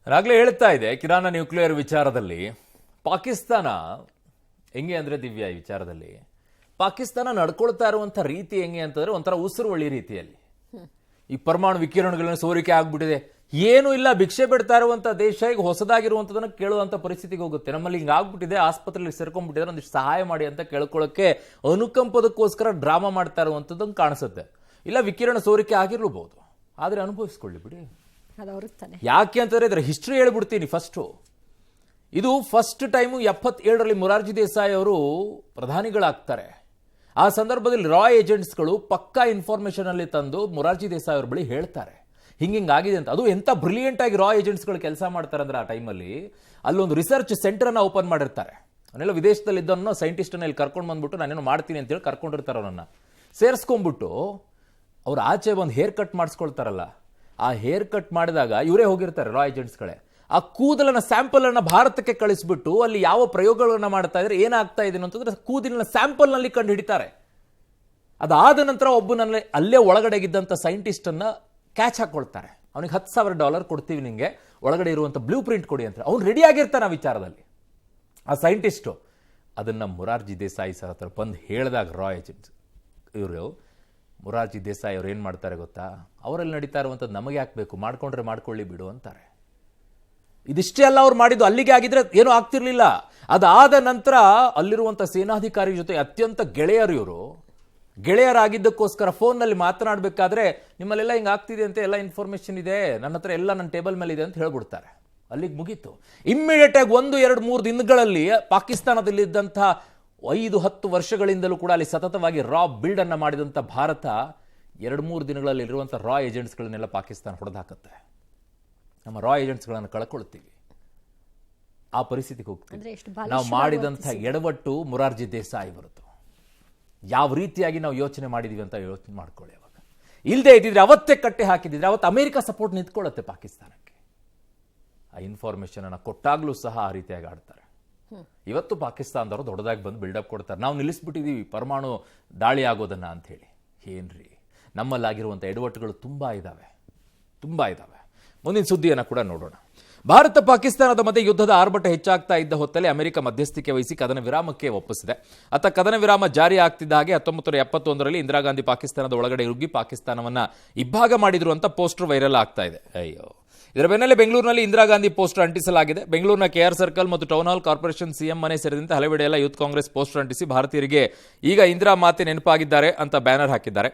ನಾನಾಗಲೇ ಹೇಳ್ತಾ ಇದೆ ಕಿರಾನ ನ್ಯೂಕ್ಲಿಯರ್ ವಿಚಾರದಲ್ಲಿ ಪಾಕಿಸ್ತಾನ ಹೆಂಗೆ ಅಂದರೆ ದಿವ್ಯಾ ಈ ವಿಚಾರದಲ್ಲಿ ಪಾಕಿಸ್ತಾನ ನಡ್ಕೊಳ್ತಾ ಇರುವಂಥ ರೀತಿ ಹೆಂಗೆ ಅಂತಂದ್ರೆ ಒಂಥರ ಉಸಿರು ಒಳ್ಳಿ ರೀತಿಯಲ್ಲಿ ಈ ಪರಮಾಣು ವಿಕಿರಣಗಳನ್ನು ಸೋರಿಕೆ ಆಗ್ಬಿಟ್ಟಿದೆ, ಏನೂ ಇಲ್ಲ, ಭಿಕ್ಷೆ ಬಿಡ್ತಾ ಇರುವಂಥ ದೇಶ ಈಗ ಹೊಸದಾಗಿರುವಂಥದ್ದನ್ನು ಕೇಳುವಂಥ ಪರಿಸ್ಥಿತಿಗೆ ಹೋಗುತ್ತೆ. ನಮ್ಮಲ್ಲಿ ಹಿಂಗೆ ಆಗ್ಬಿಟ್ಟಿದೆ, ಆಸ್ಪತ್ರೆಯಲ್ಲಿ ಸೇರ್ಕೊಂಡ್ಬಿಟ್ಟಿದ್ರೆ ಒಂದಿಷ್ಟು ಸಹಾಯ ಮಾಡಿ ಅಂತ ಕೇಳ್ಕೊಳ್ಳೋಕ್ಕೆ ಅನುಕಂಪದಕ್ಕೋಸ್ಕರ ಡ್ರಾಮಾ ಮಾಡ್ತಾ ಇರುವಂಥದ್ದನ್ನು ಕಾಣಿಸುತ್ತೆ. ಇಲ್ಲ ವಿಕಿರಣ ಸೋರಿಕೆ ಆಗಿರ್ಲೂಬಹುದು, ಆದರೆ ಅನುಭವಿಸ್ಕೊಳ್ಳಿ ಬಿಡಿ. ಯಾಕೆ ಅಂತಂದ್ರೆ ಇದರ ಹಿಸ್ಟ್ರಿ ಹೇಳ್ಬಿಡ್ತೀನಿ. ಇದು ಫಸ್ಟ್ ಟೈಮು 77ರಲ್ಲಿ ಮೊರಾರ್ಜಿ ದೇಸಾಯಿ ಅವರು ಪ್ರಧಾನಿಗಳಾಗ್ತಾರೆ. ಆ ಸಂದರ್ಭದಲ್ಲಿ ರಾ ಏಜೆಂಟ್ಸ್ಗಳು ಪಕ್ಕಾ ಇನ್ಫಾರ್ಮೇಶನ್ ಅಲ್ಲಿ ತಂದು ಮೊರಾರ್ಜಿ ದೇಸಾಯಿ ಅವ್ರ ಬಳಿ ಹೇಳ್ತಾರೆ ಹಿಂಗಾಗಿದೆ ಅಂತ. ಅದು ಎಂತ ಬ್ರಿಲಿಯಂಟ್ ಆಗಿ ರಾ ಏಜೆಂಟ್ಸ್ಗಳು ಕೆಲಸ ಮಾಡ್ತಾರೆ ಅಂದ್ರೆ ಆ ಟೈಮಲ್ಲಿ ಅಲ್ಲೊಂದು ರಿಸರ್ಚ್ ಸೆಂಟರ್ ಅನ್ನ ಓಪನ್ ಮಾಡಿರ್ತಾರೆ. ಅವನ್ನೆಲ್ಲ ವಿದೇಶದಲ್ಲಿ ಇದ್ದವನ್ನ ಸೈಂಟಿಸ್ಟ್ ಅನ್ನ ಇಲ್ಲಿ ಕರ್ಕೊಂಡು ಬಂದ್ಬಿಟ್ಟು ನಾನೇನೋ ಮಾಡ್ತೀನಿ ಅಂತೇಳಿ ಕರ್ಕೊಂಡಿರ್ತಾರೆ. ಅವನನ್ನ ಸೇರಿಸ್ಕೊಂಡ್ಬಿಟ್ಟು ಅವ್ರು ಆಚೆ ಬಂದು ಹೇರ್ ಕಟ್ ಮಾಡಿಸ್ಕೊಳ್ತಾರಲ್ಲ, ಆ ಹೇರ್ ಕಟ್ ಮಾಡಿದಾಗ ಇವರೇ ಹೋಗಿರ್ತಾರೆ ರಾ ಏಜೆಂಟ್ಸ್ಗಳೇ. ಆ ಕೂದಲನ್ನ ಸ್ಯಾಂಪಲ್ ಅನ್ನ ಭಾರತಕ್ಕೆ ಕಳಿಸ್ಬಿಟ್ಟು ಅಲ್ಲಿ ಯಾವ ಪ್ರಯೋಗಗಳನ್ನ ಮಾಡ್ತಾ ಇದ್ರೆ ಏನಾಗ್ತಾ ಇದೆ ಅಂತಂದ್ರೆ ಕೂದಲಿನ ಸ್ಯಾಂಪಲ್ ನಲ್ಲಿ ಕಂಡು ಹಿಡಿತಾರೆ. ಅದಾದ ನಂತರ ಒಬ್ಬನಲ್ಲಿ ಅಲ್ಲೇ ಒಳಗಡೆಗಿದ್ದಂಥ ಸೈಂಟಿಸ್ಟ್ ಅನ್ನ ಕ್ಯಾಚ್ ಹಾಕೊಳ್ತಾರೆ. ಅವನಿಗೆ $10,000 ಕೊಡ್ತೀವಿ ನಿಂಗೆ, ಒಳಗಡೆ ಇರುವಂಥ ಬ್ಲೂ ಪ್ರಿಂಟ್ ಕೊಡಿ ಅಂತ. ಅವ್ನು ರೆಡಿ ಆಗಿರ್ತಾನೆ ಆ ವಿಚಾರದಲ್ಲಿ. ಆ ಸೈಂಟಿಸ್ಟು ಅದನ್ನ ಮೊರಾರ್ಜಿ ದೇಸಾಯಿ ಸರ್ ಹತ್ರ ಬಂದು ಹೇಳಿದಾಗ ರಾ ಏಜೆಂಟ್ಸ್ ಇವರು ಮೊರಾರ್ಜಿ ದೇಸಾಯಿ ಅವ್ರು ಏನು ಮಾಡ್ತಾರೆ ಗೊತ್ತಾ, ಅವರಲ್ಲಿ ನಡೀತಾ ಇರುವಂಥದ್ದು ನಮಗೆ ಹಾಕಬೇಕು, ಮಾಡ್ಕೊಂಡ್ರೆ ಮಾಡ್ಕೊಳ್ಳಿ ಬಿಡು ಅಂತಾರೆ. ಇದಿಷ್ಟೇ ಅಲ್ಲ ಅವ್ರು ಮಾಡಿದ್ದು, ಅಲ್ಲಿಗೆ ಆಗಿದ್ರೆ ಏನೂ ಆಗ್ತಿರ್ಲಿಲ್ಲ. ಅದಾದ ನಂತರ ಅಲ್ಲಿರುವಂಥ ಸೇನಾಧಿಕಾರಿ ಜೊತೆ ಅತ್ಯಂತ ಗೆಳೆಯರು ಇವರು. ಗೆಳೆಯರಾಗಿದ್ದಕ್ಕೋಸ್ಕರ ಫೋನ್ನಲ್ಲಿ ಮಾತನಾಡಬೇಕಾದ್ರೆ ನಿಮ್ಮಲ್ಲೆಲ್ಲ ಹಿಂಗೆ ಆಗ್ತಿದೆ ಅಂತ ಎಲ್ಲ ಇನ್ಫಾರ್ಮೇಶನ್ ಇದೆ, ನನ್ನ ಹತ್ರ ಎಲ್ಲ ನನ್ನ ಟೇಬಲ್ ಮೇಲೆ ಇದೆ ಅಂತ ಹೇಳ್ಬಿಡ್ತಾರೆ. ಅಲ್ಲಿಗೆ ಮುಗೀತು. ಇಮ್ಮಿಡಿಯೇಟ್ ಆಗಿ 1-2-3 ದಿನಗಳಲ್ಲಿ ಪಾಕಿಸ್ತಾನದಲ್ಲಿದ್ದಂಥ 5-10 ವರ್ಷಗಳಿಂದಲೂ ಕೂಡ ಅಲ್ಲಿ ಸತತವಾಗಿ ರಾ ಬಿಲ್ಡ್ ಅನ್ನ ಮಾಡಿದಂಥ ಭಾರತ 2-3 ದಿನಗಳಲ್ಲಿ ಇರುವಂಥ ರಾ ಏಜೆಂಟ್ಸ್ಗಳನ್ನೆಲ್ಲ ಪಾಕಿಸ್ತಾನ ಹೊಡೆದಾಕತ್ತೆ. ನಮ್ಮ ರಾ ಏಜೆಂಟ್ಸ್ಗಳನ್ನು ಕಳ್ಕೊಳ್ತೀವಿ, ಆ ಪರಿಸ್ಥಿತಿಗೆ ಹೋಗ್ತೀವಿ. ನಾವು ಮಾಡಿದಂಥ ಎಡವಟ್ಟು ಮೊರಾರ್ಜಿ ದೇಸಾಯಿ ಬರುತ್ತು. ಯಾವ ರೀತಿಯಾಗಿ ನಾವು ಯೋಚನೆ ಮಾಡಿದೀವಿ ಅಂತ ಯೋಚನೆ ಮಾಡ್ಕೊಳ್ಳಿ. ಅವಾಗ ಇಲ್ಲದೆ ಇದ್ದಿದ್ರೆ ಅವತ್ತೇ ಕಟ್ಟೆ ಹಾಕಿದ್ರೆ ಅವತ್ತು ಅಮೆರಿಕ ಸಪೋರ್ಟ್ ನಿಂತ್ಕೊಳ್ಳುತ್ತೆ ಪಾಕಿಸ್ತಾನಕ್ಕೆ. ಆ ಇನ್ಫಾರ್ಮೇಶನ್ ಅನ್ನ ಕೊಟ್ಟಾಗ್ಲೂ ಸಹ ಆ ರೀತಿಯಾಗಿ ಆಡ್ತಾರೆ. ಇವತ್ತು ಪಾಕಿಸ್ತಾನದವರು ದೊಡ್ಡದಾಗಿ ಬಂದು ಬಿಲ್ಡಪ್ ಕೊಡ್ತಾರೆ, ನಾವು ನಿಲ್ಲಿಸ್ಬಿಟ್ಟಿದೀವಿ ಪರಮಾಣು ದಾಳಿ ಆಗೋದನ್ನ ಅಂತ ಹೇಳಿ. ಏನ್ರಿ, ನಮ್ಮಲ್ಲಾಗಿರುವಂಥ ಎಡವಟ್ಟುಗಳು ತುಂಬಾ ಇದ್ದಾವೆ. ಮುಂದಿನ ಸುದ್ದಿಯನ್ನು ಕೂಡ ನೋಡೋಣ. ಭಾರತ ಪಾಕಿಸ್ತಾನದ ಮಧ್ಯೆ ಯುದ್ಧದ ಆರ್ಭಟ ಹೆಚ್ಚಾಗ್ತಾ ಇದ್ದ ಹೊತ್ತಲ್ಲಿ ಅಮೆರಿಕ ಮಧ್ಯಸ್ಥಿಕೆ ವಹಿಸಿ ಕದನ ವಿರಾಮಕ್ಕೆ ಒಪ್ಪಿಸಿದೆ. ಕದನ ವಿರಾಮ ಜಾರಿ ಆಗ್ತಿದ್ದ ಹಾಗೆ 1971ರಲ್ಲಿ ಇಂದಿರಾ ಗಾಂಧಿ ಪಾಕಿಸ್ತಾನದ ಒಳಗಡೆ ನುಗ್ಗಿ ಪಾಕಿಸ್ತಾನವನ್ನ ಇಬ್ಬಾಗ ಮಾಡಿದ್ರು ಅಂತ ಪೋಸ್ಟರ್ ವೈರಲ್ ಆಗ್ತಾ ಇದೆ. ಅಯ್ಯೋ, ಇದರ ಬೆನ್ನಲ್ಲೇ ಬೆಂಗಳೂರಿನಲ್ಲಿ ಇಂದಿರಾ ಗಾಂಧಿ ಪೋಸ್ಟರ್ ಅಂಟಿಸಲಾಗಿದೆ. ಬೆಂಗಳೂರಿನ KR ಸರ್ಕಲ್ ಮತ್ತು ಟೌನ್ ಹಾಲ್ ಕಾರ್ಪೊರೇಷನ್ ಸಿಎಂ ಮನೆ ಸೇರಿದಂತೆ ಹಲವೆಡೆಯೆಲ್ಲ ಯೂತ್ ಕಾಂಗ್ರೆಸ್ ಪೋಸ್ಟರ್ ಅಂಟಿಸಿ ಭಾರತೀಯರಿಗೆ ಈಗ ಇಂದಿರಾ ಮಾತೆ ನೆನಪಾಗಿದ್ದಾರೆ ಅಂತ ಬ್ಯಾನರ್ ಹಾಕಿದ್ದಾರೆ.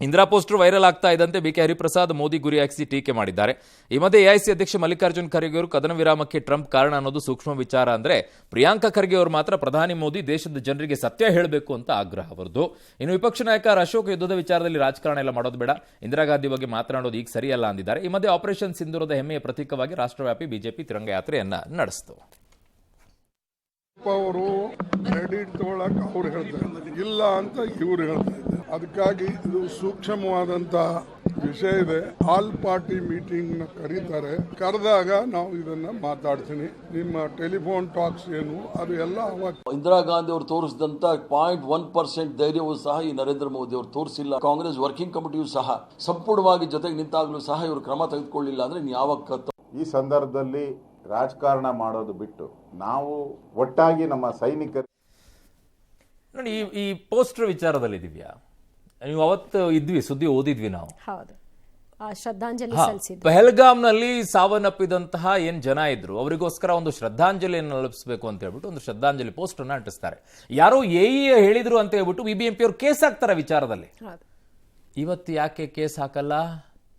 ಇಂದಿರಾ ಪೋಸ್ಟರ್ ವೈರಲ್ ಆಗ್ತಾ ಇದ್ದಂತೆ BK ಹರಿಪ್ರಸಾದ್ ಮೋದಿ ಗುರಿಯಾಗಿಸಿ ಟೀಕೆ ಮಾಡಿದ್ದಾರೆ. ಈ ಮಧ್ಯೆ AIC ಅಧ್ಯಕ್ಷ ಮಲ್ಲಿಕಾರ್ಜುನ್ ಖರ್ಗೆ ಅವರು ಕದನ ವಿರಾಮಕ್ಕೆ ಟ್ರಂಪ್ ಕಾರಣ ಅನ್ನೋದು ಸೂಕ್ಷ್ಮ ವಿಚಾರ ಅಂದ್ರೆ ಪ್ರಿಯಾಂಕಾ ಖರ್ಗೆ ಅವರು ಮಾತ್ರ ಪ್ರಧಾನಿ ಮೋದಿ ದೇಶದ ಜನರಿಗೆ ಸತ್ಯ ಹೇಳಬೇಕು ಅಂತ ಆಗ್ರಹ ಅವರದು. ಇನ್ನು ವಿಪಕ್ಷ ನಾಯಕ ಅಶೋಕ್ ಯುದ್ಧದ ವಿಚಾರದಲ್ಲಿ ರಾಜಕಾರಣ ಎಲ್ಲ ಮಾಡೋದು ಬೇಡ, ಇಂದಿರಾ ಗಾಂಧಿ ಬಗ್ಗೆ ಮಾತನಾಡೋದು ಈಗ ಸರಿಯಲ್ಲ ಅಂದಿದ್ದಾರೆ. ಈ ಮಧ್ಯೆ ಆಪರೇಷನ್ ಸಿಂಧೂರದ ಹೆಮ್ಮೆಯ ಪ್ರತೀಕವಾಗಿ ರಾಷ್ಟ್ರವ್ಯಾಪಿ ಬಿಜೆಪಿ ತಿರಂಗ ಯಾತ್ರೆಯನ್ನ ನಡೆಸಿತು. ಅವರು ಕ್ರೆಡಿಟ್ ತಗೊಳಕ್ ಅವ್ರು ಹೇಳ್ತಾರೆ, ಇಲ್ಲ ಅಂತ ಇವ್ರು ಹೇಳ್ತಾ ಇದ್ದಾರೆ. ಅದಕ್ಕಾಗಿ ಇದು ಸೂಕ್ಷ್ಮವಾದಂತ ವಿಷಯ ಇದೆ. ಆಲ್ ಪಾರ್ಟಿ ಮೀಟಿಂಗ್ ನ ಕರೀತಾರೆ, ಕರೆದಾಗ ನಾವು ಇದನ್ನ ಮಾತಾಡ್ತೀನಿ. ನಿಮ್ಮ ಟೆಲಿಫೋನ್ ಟಾಕ್ಸ್ ಏನು ಅದು ಎಲ್ಲ ಇಂದಿರಾ ಗಾಂಧಿ ಅವರು ತೋರಿಸಿದಂತ 0.1% ಧೈರ್ಯವೂ ಸಹ ಈ ನರೇಂದ್ರ ಮೋದಿ ಅವರು ತೋರಿಸಿಲ್ಲ. ಕಾಂಗ್ರೆಸ್ ವರ್ಕಿಂಗ್ ಕಮಿಟಿಯು ಸಹ ಸಂಪೂರ್ಣವಾಗಿ ಜೊತೆಗೆ ನಿಂತಾಗ್ಲೂ ಸಹ ಇವರು ಕ್ರಮ ತೆಗೆದುಕೊಳ್ಳಿಲ್ಲ ಅಂದ್ರೆ ಯಾವಾಗ ಈ ಸಂದರ್ಭದಲ್ಲಿ ರಾಜಕಾರಣ ಮಾಡೋದು ಬಿಟ್ಟು ನಾವು ಒಟ್ಟಾಗಿ ನಮ್ಮ ಸೈನಿಕರು ನೋಡಿ ಈ ಪೋಸ್ಟರ್ ವಿಚಾರದಲ್ಲಿ ದಿವ್ಯಾ, ನೀವು ಅವತ್ತು ಇದ್ವಿ, ಸುದ್ದಿ ಓದಿದ್ವಿ ನಾವು. ಶ್ರದ್ಧಾಂಜಲಿ ಪಹಲ್ಗಾಮ್ನಲ್ಲಿ ಸಾವನ್ನಪ್ಪಿದಂತಹ ಏನ್ ಜನ ಇದ್ರು ಅವರಿಗೋಸ್ಕರ ಒಂದು ಶ್ರದ್ಧಾಂಜಲಿಯನ್ನು ಅರ್ಪಿಸಬೇಕು ಅಂತ ಹೇಳ್ಬಿಟ್ಟು ಒಂದು ಶ್ರದ್ಧಾಂಜಲಿ ಪೋಸ್ಟರ್ ಅನ್ನ ಅಂಟಿಸ್ತಾರೆ. ಯಾರೋ ಹೇಳಿದ್ರು ಅಂತ ಹೇಳ್ಬಿಟ್ಟು BBMP ಅವರು ಕೇಸ್ ಹಾಕ್ತಾರೆ ವಿಚಾರದಲ್ಲಿ. ಇವತ್ತು ಯಾಕೆ ಕೇಸ್ ಹಾಕಲ್ಲ?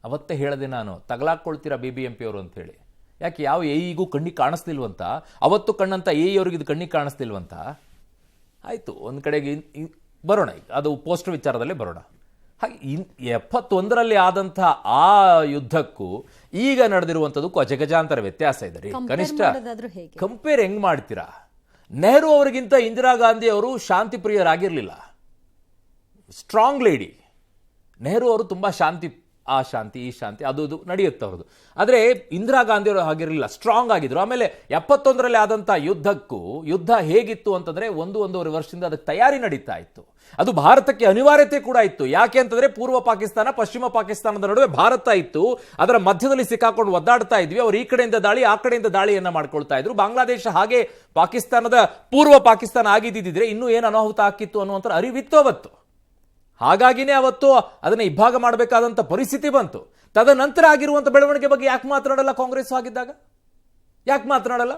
ಅವತ್ತೇ ಹೇಳಿದೆ ನಾನು, ತಗಲಾಕೊಳ್ತೀರಾ BBMP ಅವರು ಅಂತ ಹೇಳಿ. ಯಾಕೆ ಯಾವ AEಗೂ ಕಣ್ಣಿಗೆ ಕಾಣಿಸ್ತಿಲ್ವಂತ? ಅವತ್ತು ಕಣ್ಣಂತ AE ಅವ್ರಿಗೆ ಇದು ಕಣ್ಣಿಗೆ ಕಾಣಿಸ್ತಿಲ್ವಂತ? ಆಯ್ತು, ಒಂದ್ ಕಡೆಗೆ ಬರೋಣ, ಈಗ ಅದು ಪೋಸ್ಟರ್ ವಿಚಾರದಲ್ಲಿ ಬರೋಣ. ಹಾಗೆ 71ರಲ್ಲಿ ಆದಂಥ ಆ ಯುದ್ಧಕ್ಕೂ ಈಗ ನಡೆದಿರುವಂಥದ್ದಕ್ಕೂ ಅಜಗಜಾಂತರ ವ್ಯತ್ಯಾಸ ಇದೆ ರೀ. ಕನಿಷ್ಠ ಕಂಪೇರ್ ಹೆಂಗ್ ಮಾಡ್ತೀರಾ? ನೆಹರು ಅವರಿಗಿಂತ ಇಂದಿರಾ ಗಾಂಧಿ ಅವರು ಶಾಂತಿ ಪ್ರಿಯರಾಗಿರ್ಲಿಲ್ಲ, ಸ್ಟ್ರಾಂಗ್ ಲೇಡಿ. ನೆಹರು ಅವರು ತುಂಬಾ ಶಾಂತಿ ಆ ಶಾಂತಿ ಈ ಶಾಂತಿ ಅದು ಇದು ನಡೆಯುತ್ತೆ ಅವ್ರದ್ದು. ಆದರೆ ಇಂದಿರಾ ಗಾಂಧಿ ಅವರು ಹಾಗಿರಲಿಲ್ಲ, ಸ್ಟ್ರಾಂಗ್ ಆಗಿದ್ರು. ಆಮೇಲೆ 71ರಲ್ಲಿ ಆದಂಥ ಯುದ್ಧ ಹೇಗಿತ್ತು ಅಂತಂದ್ರೆ 1-1.5 ವರ್ಷದಿಂದ ಅದಕ್ಕೆ ತಯಾರಿ ನಡೀತಾ ಇತ್ತು. ಅದು ಭಾರತಕ್ಕೆ ಅನಿವಾರ್ಯತೆ ಕೂಡ ಇತ್ತು. ಯಾಕೆ ಅಂತಂದ್ರೆ ಪೂರ್ವ ಪಾಕಿಸ್ತಾನ ಪಶ್ಚಿಮ ಪಾಕಿಸ್ತಾನದ ನಡುವೆ ಭಾರತ ಇತ್ತು. ಅದರ ಮಧ್ಯದಲ್ಲಿ ಸಿಕ್ಕಾಕೊಂಡು ಒದ್ದಾಡ್ತಾ ಇದ್ವಿ. ಅವರು ಈ ಕಡೆಯಿಂದ ದಾಳಿ ಆ ಕಡೆಯಿಂದ ದಾಳಿಯನ್ನ ಮಾಡ್ಕೊಳ್ತಾ ಇದ್ರು. ಬಾಂಗ್ಲಾದೇಶ ಹಾಗೆ ಪಾಕಿಸ್ತಾನದ ಪೂರ್ವ ಪಾಕಿಸ್ತಾನ ಆಗಿದ್ದಿದ್ರೆ ಇನ್ನೂ ಏನು ಅನಾಹುತ ಹಾಕಿತ್ತು ಅನ್ನುವಂಥ ಅರಿವಿತ್ತು ಅವತ್ತು. ಹಾಗಾಗಿನೇ ಅವತ್ತು ಅದನ್ನ ಇಬ್ಬಾಗ ಮಾಡಬೇಕಾದಂತ ಪರಿಸ್ಥಿತಿ ಬಂತು. ತದನಂತರ ಆಗಿರುವಂತ ಬೆಳವಣಿಗೆ ಬಗ್ಗೆ ಯಾಕೆ ಮಾತನಾಡಲ್ಲ ಕಾಂಗ್ರೆಸ್ ಆಗಿದ್ದಾಗ? ಯಾಕೆ ಮಾತನಾಡಲ್ಲ?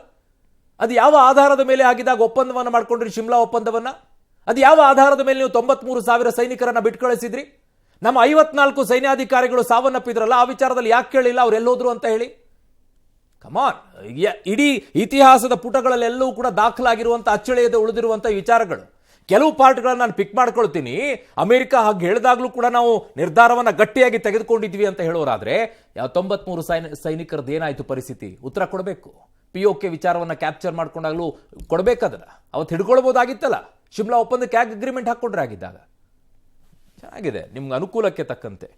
ಅದು ಯಾವ ಆಧಾರದ ಮೇಲೆ ಆಗಿದ್ದಾಗ ಒಪ್ಪಂದವನ್ನ ಮಾಡ್ಕೊಂಡ್ರಿ, ಶಿಮ್ಲಾ ಒಪ್ಪಂದವನ್ನ? ಅದು ಯಾವ ಆಧಾರದ ಮೇಲೆ ನೀವು 93,000 ಸೈನಿಕರನ್ನ ಬಿಟ್ಟು ಕಳಿಸಿದ್ರಿ? ನಮ್ಮ 54 ಸೈನ್ಯಾಧಿಕಾರಿಗಳು ಸಾವನ್ನಪ್ಪಿದ್ರಲ್ಲ, ಆ ವಿಚಾರದಲ್ಲಿ ಯಾಕೆ ಕೇಳಿಲ್ಲ ಅವ್ರು ಎಲ್ಲೋದ್ರು ಅಂತ ಹೇಳಿ? ಕಮಾನ್, ಇಡೀ ಇತಿಹಾಸದ ಪುಟಗಳಲ್ಲೆಲ್ಲವೂ ಕೂಡ ದಾಖಲಾಗಿರುವಂತ ಅಚ್ಚಳಿಯದೆ ಉಳಿದಿರುವಂತ ವಿಚಾರಗಳು. ಕೆಲವು ಪಾರ್ಟ್ಗಳನ್ನ ನಾನು ಪಿಕ್ ಮಾಡ್ಕೊಳ್ತೀನಿ. ಅಮೆರಿಕ ಹಾಗೆ ಹೇಳಿದಾಗ್ಲೂ ಕೂಡ ನಾವು ನಿರ್ಧಾರವನ್ನ ಗಟ್ಟಿಯಾಗಿ ತೆಗೆದುಕೊಂಡಿದ್ವಿ ಅಂತ ಹೇಳೋರಾದ್ರೆ 93 ಸೈನಿಕರದ್ದು ಏನಾಯ್ತು ಪರಿಸ್ಥಿತಿ? ಉತ್ತರ ಕೊಡಬೇಕು. POK ವಿಚಾರವನ್ನ ಕ್ಯಾಪ್ಚರ್ ಮಾಡ್ಕೊಂಡಾಗ್ಲೂ ಕೊಡ್ಬೇಕದನ್ನ. ಅವತ್ತು ಹಿಡ್ಕೊಳ್ಬೋದಾಗಿತ್ತಲ್ಲ, ಶಿಮ್ಲಾ ಒಪ್ಪಂದಕ್ಕೆ ಯಾಕೆ ಅಗ್ರಿಮೆಂಟ್ ಹಾಕೊಂಡ್ರೆ ಆಗಿದ್ದಾಗ? ಚೆನ್ನಾಗಿದೆ, ನಿಮ್ಗೆ ಅನುಕೂಲಕ್ಕೆ ತಕ್ಕಂತೆ.